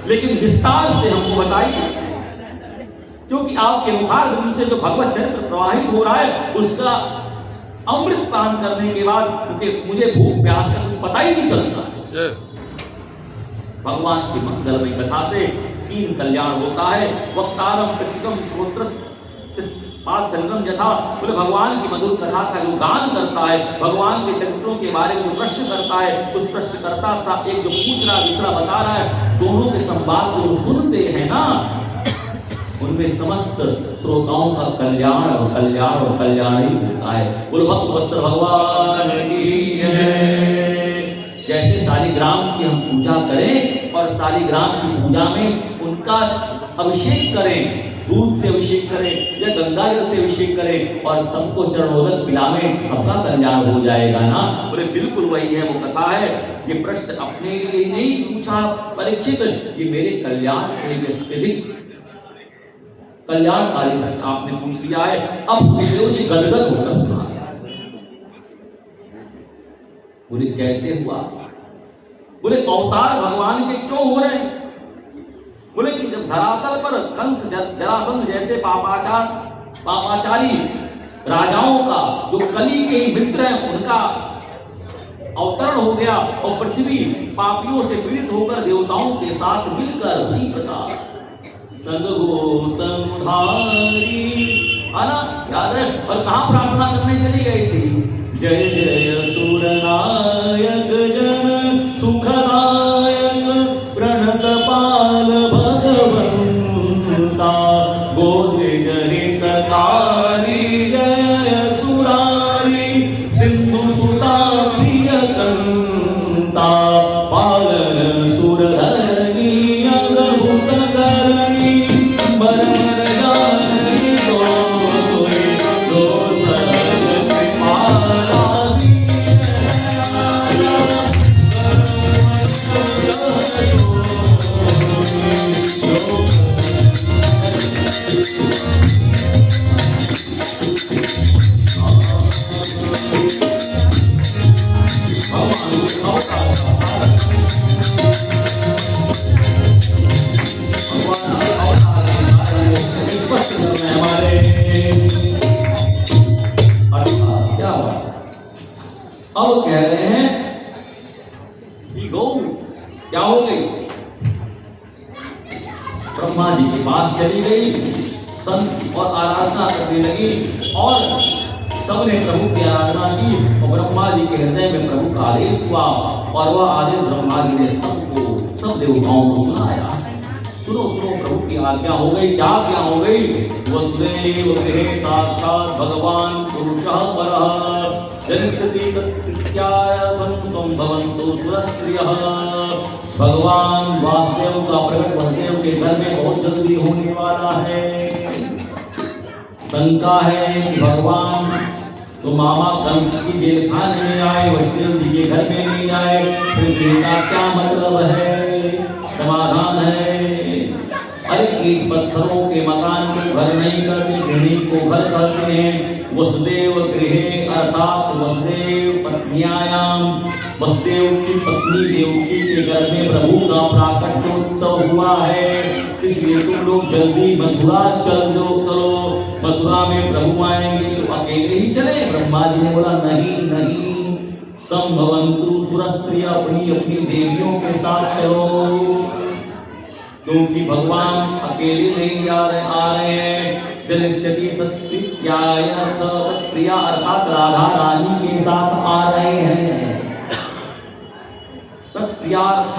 लेकिन विस्तार से हमको बताइए, क्योंकि आपके मुखारबिंद से जो भगवत चरित्र प्रवाहित हो रहा है उसका अमृत पान करने के बाद क्योंकि मुझे भूख प्यास का कुछ पता ही नहीं चलता। भगवान की मंगलमयी कथा से 3 कल्याण होता है। वक्तारम कृष्णम श्रोत्र पादसलिलम यथा, बोले भगवान की मधुर कथा का जो गान करता है, भगवान के चरित्रों के बारे में जो प्रश्न करता है, उस प्रश्नकर्ता था एक जो पूछ रहा दूसरा बता रहा है, दोनों के संवाद को जो सुनते हैं ना, उनमें समस्त श्रोताओं का कल्याण और कल्याण और कल्याण ही होता है। बोलो भक्त वत्सल भगवान की जय। जैसे शालिग्राम की हम पूजा करें और शालिग्राम की पूजा में उनका अभिषेक करें, दूध से अभिषेक करें या गंगा जल से अभिषेक करें और सबको चरणोदक पिलावें, सबका कल्याण हो जाएगा ना। बोले बिल्कुल वही है वो कथा है। ये प्रश्न अपने लिए नहीं पूछा परीक्षित, ये मेरे कल्याण के लिए अत्यधिक कल्याणकारी प्रश्न आपने पूछ लिया है। अब सुखदेव जी गदगद होकर सुना। बोले कैसे हुआ? बोले अवतार भगवान के क्यों हो रहे हैं? बोले कि जब धरातल पर कंस जरासंध जैसे पापाचारी राजाओं का जो कली के ही मित्र हैं उनका अवतरण हो गया और पृथ्वी पापियों से पीड़ित होकर देवताओं के साथ मिलकर उसी प्रकार संगोतम धारी आना याद है। और कहाँ प्रार्थना करने चली गई थी? जय जय सुरनायक जन सुखदायक प्रणत पाल भगवंता गोद जनित कारी जय सुरारी सिंधु सुता प्रिय कंता पालन सुरधनी अद्भुत करनी बरमर जानी दो सरल कृपाला अब कह रहे हैं कि गौ क्या हो गई? ब्रह्मा जी के पास चली गई, संत और आराधना करने लगी और सबने प्रभु की आराधना की और ब्रह्मा जी के हृदय में प्रभु का आदेश हुआ और वह आदेश ब्रह्मा जी ने सब देवताओं को सुनाया। सुनो सुनो प्रभु की आज्ञा हो गई। क्या आज्ञा हो गई? वसुदेव गृहे साक्षात भगवान पुरुषः परः जनिष्यति तत्कृत्यार्थं संभवन्तु सुरस्त्रियः। भगवान वासुदेव का प्रकट वसुदेव के घर में बहुत जल्दी होने वाला है। शंका है कि भगवान तो मामा कंस की जेल खाने में आए, वसुदेव जी के घर में नहीं आए, फिर इनका क्या मतलब है? समाधान है, अरे ईंट पत्थरों के मकान को घर नहीं करते, धनी को घर करते हैं। वसुदेव गृहे अर्थात वसुदेव पत्न्यायाम, वसुदेव की पत्नी देवकी के घर में प्रभु का प्राकट्योत्सव हुआ है। इसलिए तुम लोग जल्दी मथुरा चलो, मथुरा में प्रभु आएंगे तो अकेले ही चले? ब्रह्मा जी ने बोला नहीं नहीं, संभवन्तु सुरस्त्रिय, अपनी अपनी देवियों के साथ चलो, क्योंकि भगवान अकेले नहीं आ रहे हैं। जनिष्यति तत्प्रिया अर्थात राधा रानी के साथ आ रहे हैं। तत्प्रियार्थ,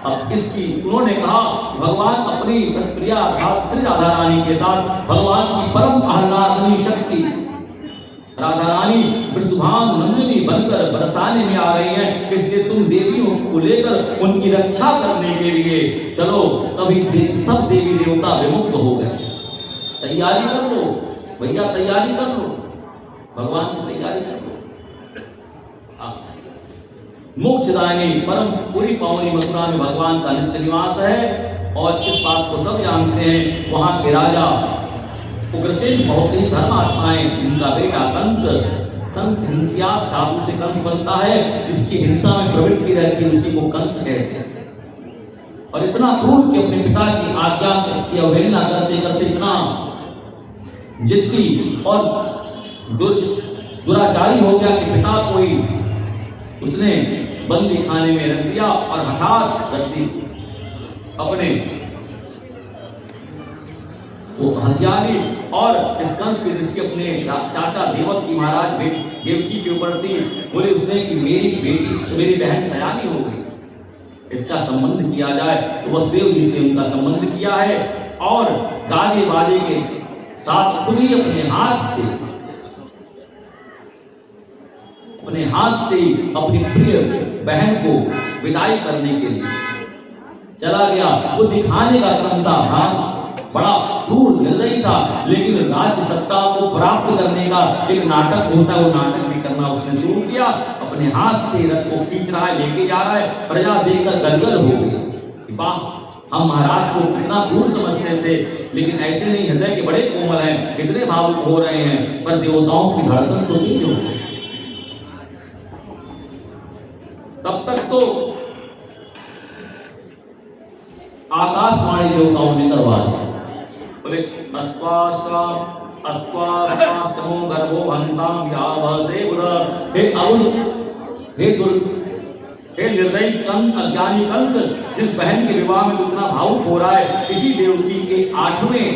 अब इसकी उन्होंने कहा भगवान अपनी तत्प्रिया अर्थात श्री राधा रानी के साथ भगवान की परम आह्लादनी शक्ति राधा रानी वृषभान नंदिनी बनकर बरसाने में आ रही हैं। इसलिए तुम देवियों को लेकर उनकी रक्षा करने के लिए चलो। तभी सब देवी देवता विमुक्त हो गए। तैयारी कर लो भैया, तैयारी कर लो, भगवान की तैयारी कर लो। मोक्षदायिनी परम पूरी पावनी मथुरा में भगवान का नित्य निवास है और इस बात को सब जानते हैं। वहां के राजा उग्रसेन बहुत ही धर्मात्माएं, उनका बेटा कंस हिंसिया धातु से कंस बनता है, इसकी हिंसा में प्रवृत्ति रहती है, उसी को कंस कहते हैं। और इतना क्रूर कि अपने पिता की आज्ञा की अवहेलना करते करते इतना जिद्दी और दुराचारी हो गया कि पिता को ही उसने बंदी खाने में रख दिया और हठात करती अपने वो हथियारी और इस कंस की दृष्टि अपने चाचा देवक की महाराज देवकी के ऊपर थी। बोले उसने कि मेरी बेटी मेरी बहन सयानी हो गई, इसका संबंध किया जाए। तो वसुदेव जी से उनका संबंध किया है और गाजे बाजे के साथ खुद ही अपने हाथ से अपनी प्रिय बहन को विदाई करने के लिए चला गया। वो दिखाने का क्रम था, हाँ बड़ा क्रूर निर्दयी था, लेकिन राज्य सत्ता को प्राप्त करने का एक नाटक होता है, वो नाटक भी करना उसने शुरू किया। अपने हाथ से रथ को खींच रहा है, लेके जा रहा है। प्रजा देखकर गदगद हो गई, वाह हम महाराज को कितना क्रूर समझते थे, लेकिन ऐसे नहीं, हृदय के बड़े कोमल हैं, कितने भावुक हो रहे हैं। पर देवताओं की धड़कन तो नहीं हो। तब तक तो आकाशवाणी देवताओं ने करवा दी। बोले अस्वास्तमो गर्भो हंताम यावसे बुध। हे निर्दयी कंस, अज्ञानी कंस, जिस बहन के विवाह में उतना भावुक हो रहा है, इसी देवकी के 8वें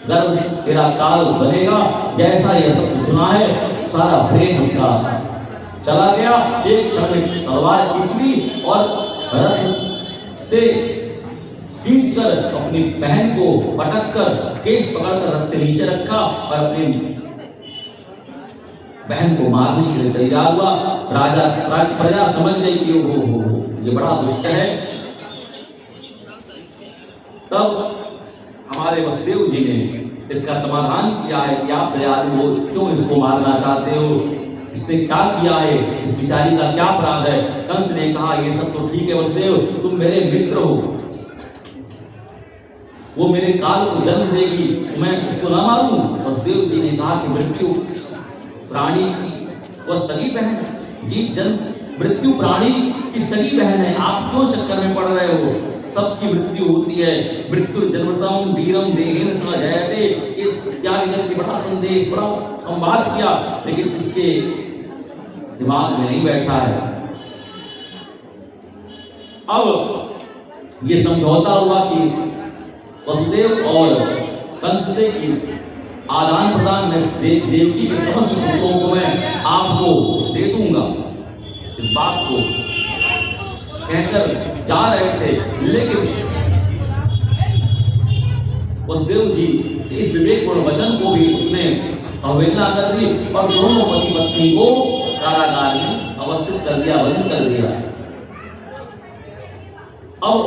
गर्भ तेरा काल बनेगा। जैसा यह सब सुना है, सारा प्रेम उसका चला गया। एक क्षण में तलवार खींच ली और रथ से खींचकर अपनी बहन को पटककर केश पकड़कर रथ से नीचे रखा और अपनी बहन को मारने के लिए तैयार हुआ। राजा प्रजा समझ गई कि वो ये बड़ा दुष्ट है। तब हमारे वसुदेव जी ने इसका समाधान किया है कि आप दयालु हो, क्यों इसको मारना चाहते हो, इसने क्या किया है, इस बिचारी का क्या अपराध है। कंस ने कहा ये सब तो ठीक है वसुदेव, तुम मेरे मित्र हो, वो मेरे काल को जन्म देगी, मैं उसको ना मारूं। वसुदेव जी ने कहा कि मृत्यु प्राणी की वह सगी बहन है, जीव जन्म मृत्यु प्राणी की सगी बहन है, आप क्यों चक्कर में पड़ रहे हो। सबकी मृत्यु होती है, मृत्यु जन्मतम वीरम देहेन स जयते। इस त्याग की बड़ा संदेश, बड़ा संवाद किया, लेकिन इसके दिमाग में नहीं बैठा है। अब ये समझौता हुआ कि वसुदेव और कंस से कि आदान प्रदान में देवकी के समस्त पुत्रों को मैं आपको दे दूंगा। इस बात को कहकर जा रहे थे, लेकिन वसुदेव जी के इस विवेकपूर्ण वचन को भी उसने अवहेलना कर दी और दोनों पति पत्नी को कारागार में अवस्थित कर दिया, बंद कर दिया। अब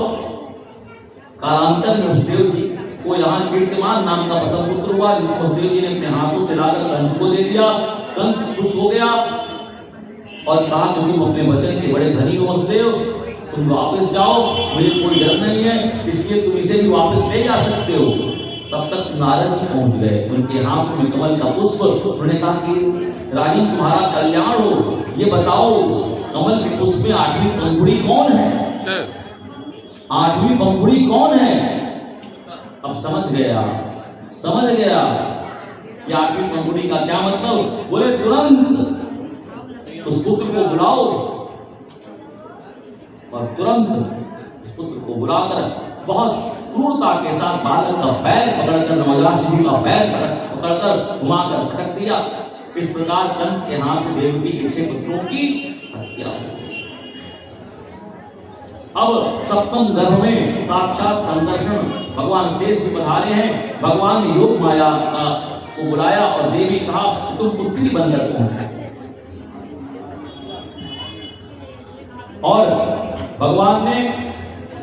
कालांतर में वसुदेव जी को यहाँ कीर्तिमान नाम का प्रथम पुत्र हुआ, जिसको वसुदेव जी ने अपने हाथों से लाकर कंस को दे दिया। कंस खुश हो गया और कहा कि तुम अपने वचन के बड़े धनी हो वसुदेव, तुम वापस जाओ, मुझे कोई डर नहीं है, इसलिए तुम इसे भी वापस ले जा सकते हो। तब तक नारद पहुंच गए, उनके हाथ में कमल का पुष्प। उन्होंने कहा कि रानी तुम्हारा कल्याण हो, ये बताओ कमल के पुष्प में 8वीं पंखुड़ी कौन है, 8वीं पंखुड़ी कौन है। अब समझ गया कि 8वीं पंखुड़ी का क्या मतलब। बोले तुरंत उस पुत्र को बुलाओ, और तुरंत उस पुत्र को बुलाकर बहुत क्रूरता के साथ बालक का पैर पकड़कर, नवजात का पैर पकड़कर घुमाकर पटक दिया। इस प्रकार कंस के हाथ से देवकी के 6 पुत्रों की हत्या हो। अब सप्तम गर्भ में साक्षात संदर्शन भगवान शेष जी पधारे हैं। भगवान ने योग माया को बुलाया और देवी कहा तुम पुत्री बनकर पहुंचो, और भगवान ने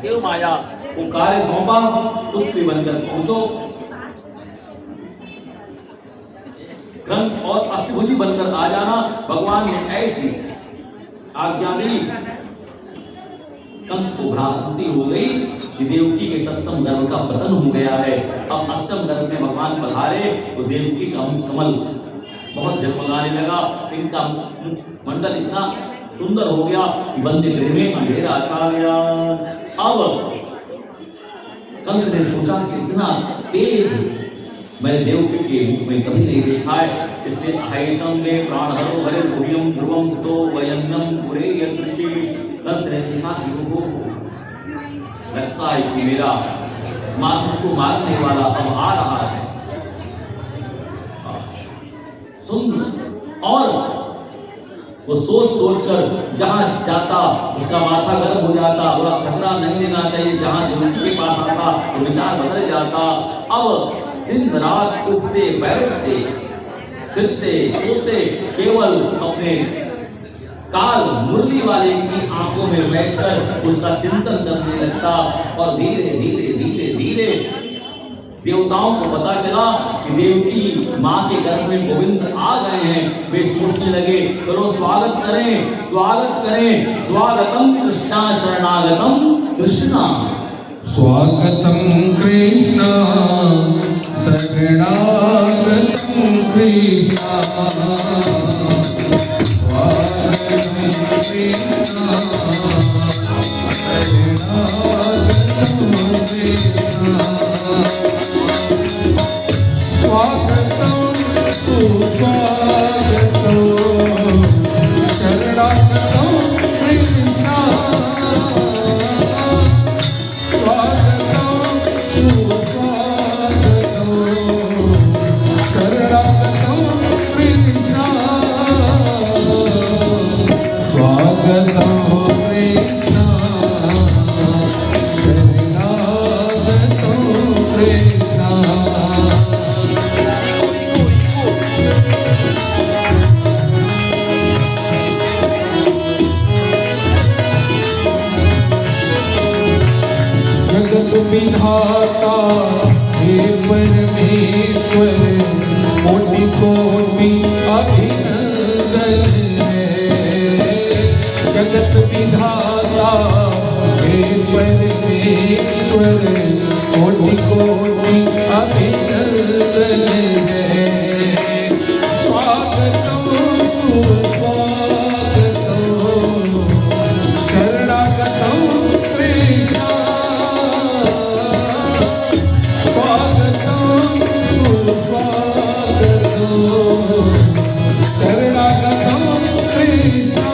देव माया को कार्य सौंपा, पुत्री बनकर पहुंचो। ग्रंथ और अष्टभुजी बनकर आ जाना। भगवान ने ऐसी आज्ञा दी, कंस को भ्रांति हो गई कि देवकी के सप्तम गर्भ का पतन हो गया है। अब अष्टम गर्भ में भगवान पधारे तो देवकी का कमल बहुत जगमगाने लगा, इनका मंडल इतना सुंदर हो गया कि बंदी गृह में अंधेरा छा गया। अब कंस ने सोचा कि इतना तेज मैंने देवकी के मुख में कभी नहीं देखा है, इसलिए अहैसम में प्राणहरो हरे भूयम ध्रुवम सतो वयन्नम पुरे यदृशि। कंस ने देखा कि वो लगता है कि मेरा उसको मारने वाला अब आ रहा है। सुन, और वो सोच कर जहां जाता उसका माथा गर्म हो जाता, बोला खतरा नहीं लेना चाहिए। जहां देवकी के पास आता तो विचार बदल जाता। अब दिन रात उठते बैठते फिरते सोते केवल अपने काल मुरली वाले की आंखों में बैठकर उसका चिंतन करने लगता। और धीरे धीरे धीरे धीरे देवताओं को पता चला कि देवकी माँ के गर्भ में गोविंद आ गए हैं। वे सोचने लगे चलो स्वागत करें, स्वागत करें। स्वागतम कृष्णा शरणागतम कृष्णा, स्वागतम कृष्णा शरणागतम कृष्णा, स्वागतम कृष्णा शरणागतम कृष्णा, स्वागतम सुस्वागतम शरणागतम कृष्णा, स्वागतम सुस्वागतम शरणागतम कृष्णा, स्वागतम कृष्णा शरणागतम कृष्णा। जगत विधाता हे परमेश्वर, कोटि कोटि अभिनंदन है। जगत विधाता हे परमेश्वर, कोटि कोटि अभिनंदन है। स्वागतम सुस्वागतम शरणागतम कृष्णा, स्वागतम सुस्वागतम शरणागतम कृष्णा,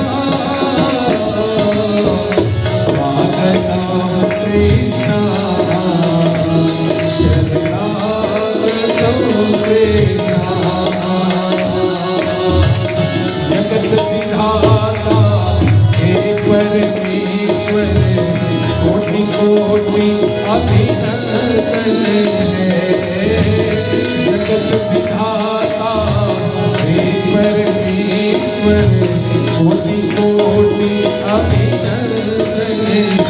स्वागतम कृष्णा शरणागतम कृष्णा। जगत विधाता हे परमेश्वर, कोटि कोटि अभिनंदन है। जगत विधाता हे परमेश्वर, कोटि कोटि अभिनंदन है।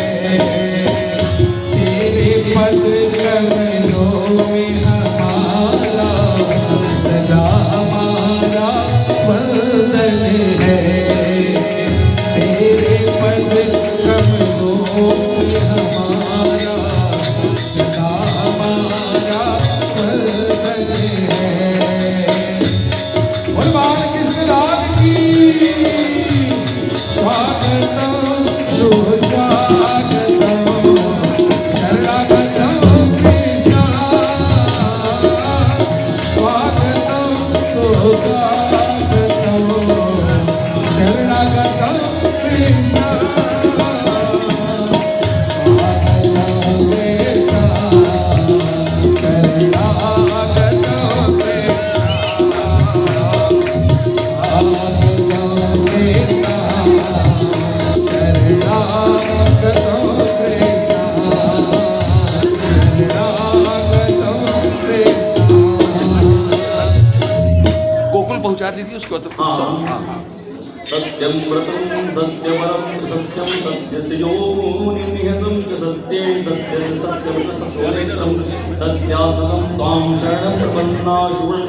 तेरे पद कमलों में हमारा सदा हमारा वंदन है। तेरे पद कमलों में हमारा सदा हमारा वंदन है। बोल बालकृष्ण लाल की। स्वागतम सुस्वागतम शरणागतम कृष्णा, स्वागतम सुस्वागतम शरणागतम कृष्णा, स्वागतम कृष्णा शरणागतम गोकुल पहुंचा दीजिए उसको तो। सत्यम व्रतम सत्यवरम सत्यम सत्यस्योनिं निहतं च सत्ये सत्यस्य सत्यव्रत सत्यनित्यं सत्यात्मकं त्वां शरणं प्रपन्ना शुभं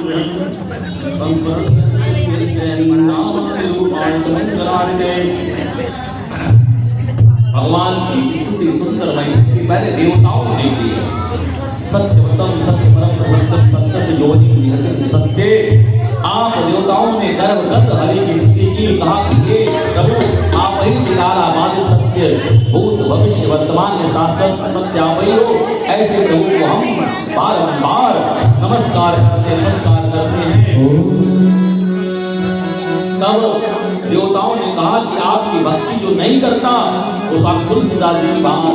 संस्मरणामरूपाणि। भगवान की स्तुति सुंदर वही पहले देवताओं ने की। सत्यव्रतम सत्यपरम सत्यम सत्यस्य योनिं निहतं सत्ये। आप देवताओं ने गर्भगत हरि की स्तुति की, कहा कि हे प्रभु आप ही निराला बाधित सत्य भूत भविष्य वर्तमान में शाश्वत सत्यापयी हो, ऐसे प्रभु को हम बारंबार नमस्कार करते हैं। तब देवताओं ने कहा कि आपकी भक्ति जो नहीं करता वो साक्षात तुलसीदास जी की बात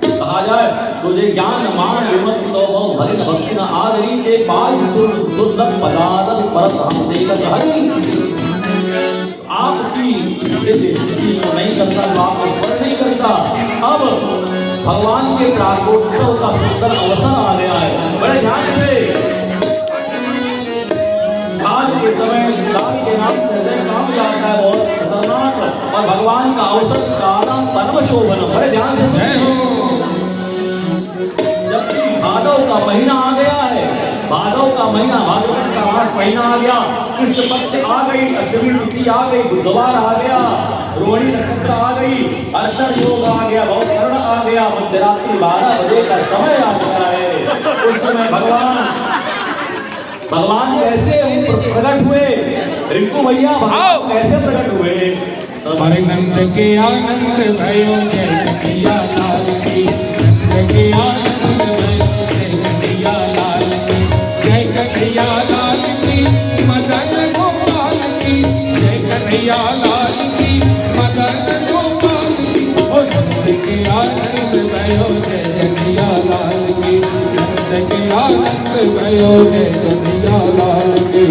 कहा जाए, तुझे ज्ञान मान विमत तो भरी न भक्ति न आदरी ते पाई सुर दुर्लभ पदार्थ परत हम देखत हरि। आपकी स्थिति को नहीं करता, जो आपको स्मरण नहीं करता। अब भगवान के प्रागोत्सव का सुंदर अवसर आ गया है। बड़े ध्यान से आज के समय लाल के नाम से काम जाता है बहुत खतरनाक, और भगवान का अवसर कालम परम शोभन। बड़े ध्यान से जबकि भादव का महीना आ गया है, भादव का महीना, भाद्रपद का मास महीना आ गया, कृष्ण पक्ष आ गई, अष्टमी तिथि आ गई, बुधवार आ गया, रोहिणी नक्षत्र आ गई, अर्षण योग आ गया, भवकर्ण आ गया, मध्यरात्रि 12 बजे का समय आ गया है। उस समय भगवान कैसे प्रकट हुए? रिंकू भैया भगवान कैसे प्रकट हुए? हमारे नंद के आनंद भयो जय कन्हैया लाल की, नंद के आनंद भयो जय कन्हैया लाल की, जय कन्हैया लाल की, मदन गोपाल की, जय कन्हैया लाल की, मदन गोपाल की। ओ नंद के आनंद भयो जय कन्हैया लाल की, नंद के आनंद भयो जय कन्हैया लाल की।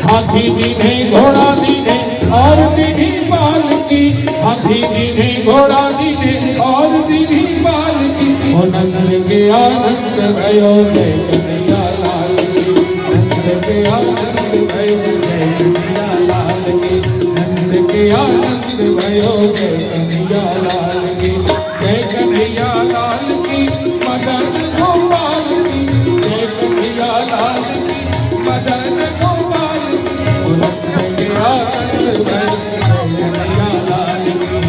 हाथी दीने घोड़ा दीने और दीनी बाल की, हाथी दीने घोड़ा दीने और दीनी बाल की। ओ नंद के आनंद भयो जय कन्हैया लाल की, नंद के आनंद भयो जय कन्हैया लाल की, नंद के आनंद भयो जय कन्हैया लाल की, जय कन्हैया लाल की, मदन गोपाल की, जय कन्हैया लाल की, मदन गोपाल की। नंद के आनंद भयो जय कन्हैया लाल की।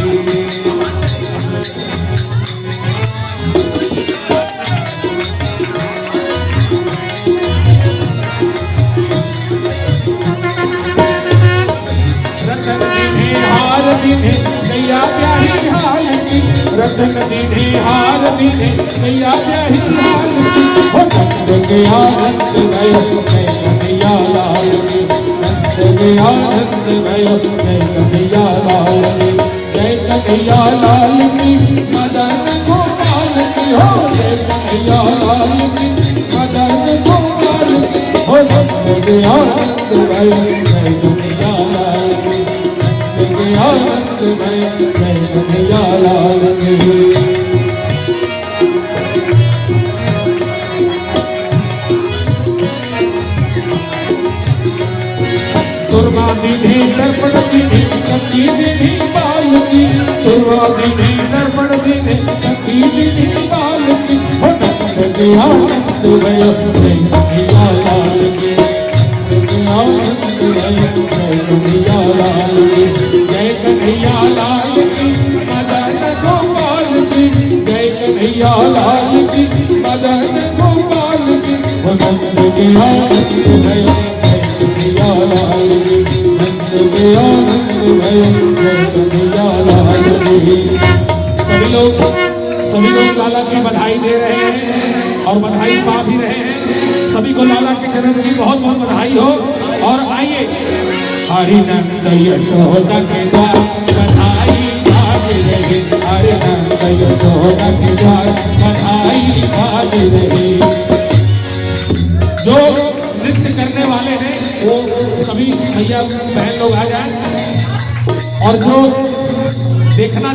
रतन दीने हार दीने गैया ब्याही हाल की, रतन दीने हार दीने गैया ब्याही हाल की। ओ नंद के आनंद भयो जय कन्हैया लाल की, नंद के आनंद भयो जय कन्हैया लाल की, जय कन्हैया लाल की, मदन गोपाल की। हो जय कन्हैया लाल की, मदन गोपाल की। ओ नंद के आनंद भयो जय कन्हैया लाल की, नंद के आनंद भयो जय कन्हैया लाल की। सुरमा दीने दर्पण दीने कंठी दीनी बाल की, सुरमा दीने दर्पण दीने कंठी दीनी बाल की। ओ नंद के आनंद भयो जय कन्हैया लाल की, नंद के आनंद भयो जय कन्हैया लाल की, जय कन्हैया लाल की, मदन गोपाल की, जय कन्हैया लाल की, मदन गोपाल की। ओ नंद के आनंद भयो जय कन्हैया लाल की, नंद के आनंद भयो जय कन्हैया लाल की। सभी लोग लाला की बधाई दे रहे हैं और बधाई पा भी रहे हैं। सभी को लाला के जन्म की बहुत बहुत बधाई हो। और आइए, हरि नंद यशोदा के द्वार बधाई भाग रही, हरि नंद यशोदा के द्वार बधाई भाग रही। जो नृत्य करने वाले हैं वो सभी भैया बहन लोग आ जाए, और जो देखना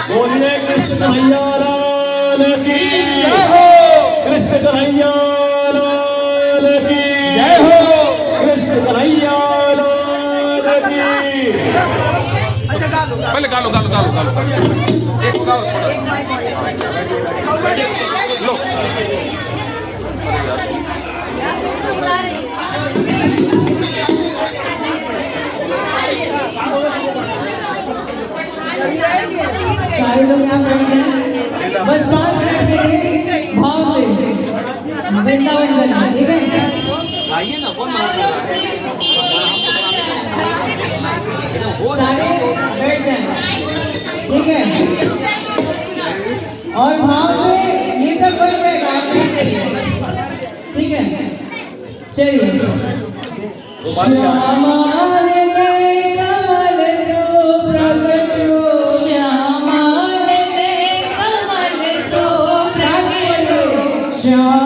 बोलिए कृष्ण कन्हैया लाल की जय हो, कृष्ण कन्हैया लाल की जय हो, कृष्ण कन्हैया लाल की। पहले गालो गालो गालो गालो एक गाओ लो। सारे लोग यहाँ बैठ गए, बस 5 मिनट के लिए भाव से वृंदावन जाना, ठीक है? आइए ना, कौन सारे बैठ जाएं, ठीक है। और भाव से ये सब बन जाएगा आपके लिए, ठीक है। चलिए। श्यामार ते कमल सुप्रगटो, श्यामार ते कमल सुप्रगटो, श्याम